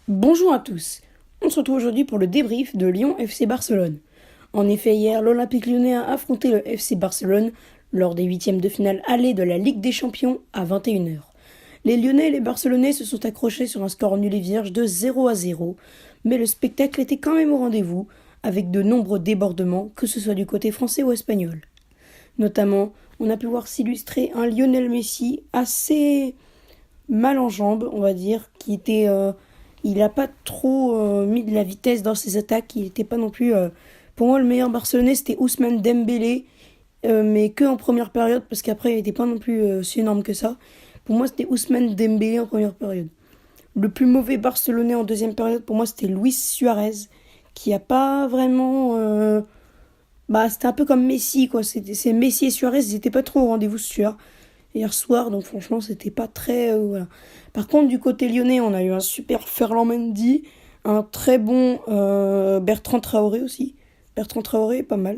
Bonjour à tous. On se retrouve aujourd'hui pour le débrief de Lyon FC Barcelone. En effet, hier, l'Olympique Lyonnais a affronté le FC Barcelone lors des huitièmes de finale aller de la Ligue des Champions à 21h. Les Lyonnais et les Barcelonais se sont accrochés sur un score nul et vierge de 0-0, mais le spectacle était quand même au rendez-vous, avec de nombreux débordements, que ce soit du côté français ou espagnol. Notamment, on a pu voir s'illustrer un Lionel Messi assez mal en jambes, on va dire, il n'a pas trop mis de la vitesse dans ses attaques. Il n'était pas non plus. Pour moi, le meilleur Barcelonais, c'était Ousmane Dembélé, mais que en première période, parce qu'après, il n'était pas non plus si énorme que ça. Pour moi, c'était Ousmane Dembélé en première période. Le plus mauvais Barcelonais en deuxième période, pour moi, c'était Luis Suarez, qui a pas vraiment. C'était un peu comme Messi, quoi. C'est Messi et Suarez, ils n'étaient pas trop au rendez-vous ce soir hier soir, donc franchement, c'était pas très. Voilà. Par contre, du côté lyonnais, on a eu un super Ferland Mendy, un très bon Bertrand Traoré aussi. Bertrand Traoré, pas mal.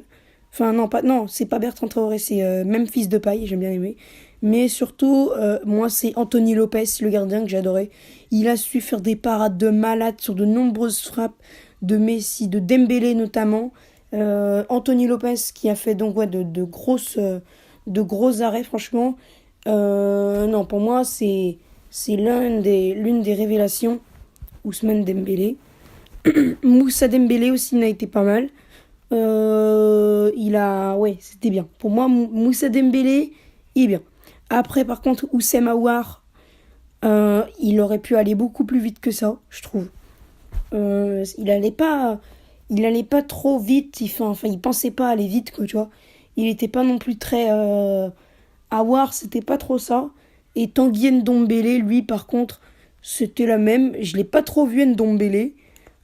Enfin, non, non, c'est pas Bertrand Traoré, c'est Memphis Depay, j'aime bien aimer. Mais surtout, moi, c'est Anthony Lopez, le gardien que j'adorais. Il a su faire des parades de malade sur de nombreuses frappes de Messi, de Dembélé notamment. Anthony Lopez qui a fait donc de gros arrêts, franchement. Non, pour moi, c'est l'une des révélations, Ousmane Dembélé. Moussa Dembélé aussi n'a été pas mal. Ouais, c'était bien. Pour moi, Moussa Dembélé, il est bien. Après, par contre, Oussem Aouar, il aurait pu aller beaucoup plus vite que ça, je trouve. Il allait pas trop vite. Il pensait pas aller vite, quoi, tu vois. Il était pas non plus très. Aouar, c'était pas trop ça. Et Tanguy Ndombele, lui, par contre, c'était la même. Je l'ai pas trop vu, Ndombele,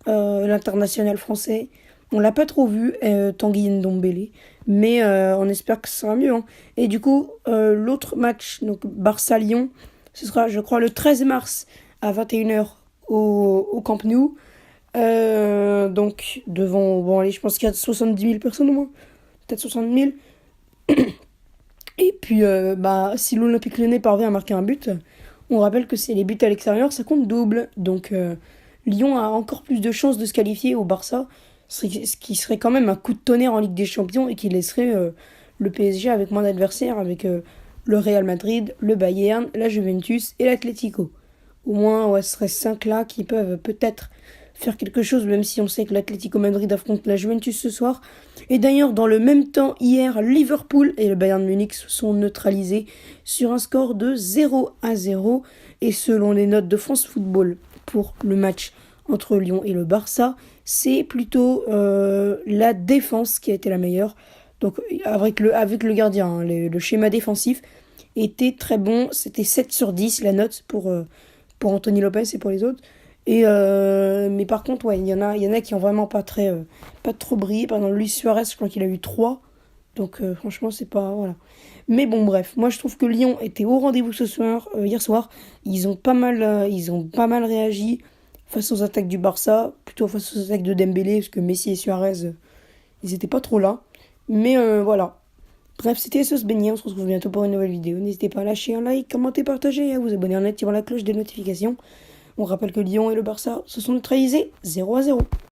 l'international français. On l'a pas trop vu, Tanguy Ndombele. Mais on espère que ce sera mieux, hein. Et du coup, l'autre match, donc Barça-Lyon, ce sera, je crois, le 13 mars à 21h au Camp Nou. Donc, devant, bon, allez, je pense qu'il y a 70 000 personnes au moins. Peut-être 60 000. Et puis, si l'Olympique Lyonnais parvient à marquer un but, on rappelle que c'est les buts à l'extérieur, ça compte double. Donc, Lyon a encore plus de chances de se qualifier au Barça, ce qui serait quand même un coup de tonnerre en Ligue des Champions et qui laisserait le PSG avec moins d'adversaires, avec le Real Madrid, le Bayern, la Juventus et l'Atlético. Au moins, ouais, ce serait 5 là qui peuvent peut-être faire quelque chose, même si on sait que l'Atlético Madrid affronte la Juventus ce soir. Et d'ailleurs, dans le même temps, hier, Liverpool et le Bayern Munich se sont neutralisés sur un score de 0-0. Et selon les notes de France Football pour le match entre Lyon et le Barça, c'est plutôt la défense qui a été la meilleure. Donc avec le gardien, hein, le schéma défensif était très bon. C'était 7 sur 10 la note pour Anthony Lopez et pour les autres. Mais par contre, ouais, il y en a qui ont vraiment pas trop brillé. Par exemple, Luis Suarez, je crois qu'il a eu 3. Donc, franchement, c'est pas. Voilà. Mais bon, bref, moi je trouve que Lyon était au rendez-vous hier soir. Ils ont pas mal réagi face aux attaques du Barça, plutôt face aux attaques de Dembélé, parce que Messi et Suarez, ils étaient pas trop là. Mais voilà. Bref, c'était SOS Beignet. On se retrouve bientôt pour une nouvelle vidéo. N'hésitez pas à lâcher un like, commenter, partager, à vous abonner en activant la cloche des notifications. On rappelle que Lyon et le Barça se sont neutralisés 0-0.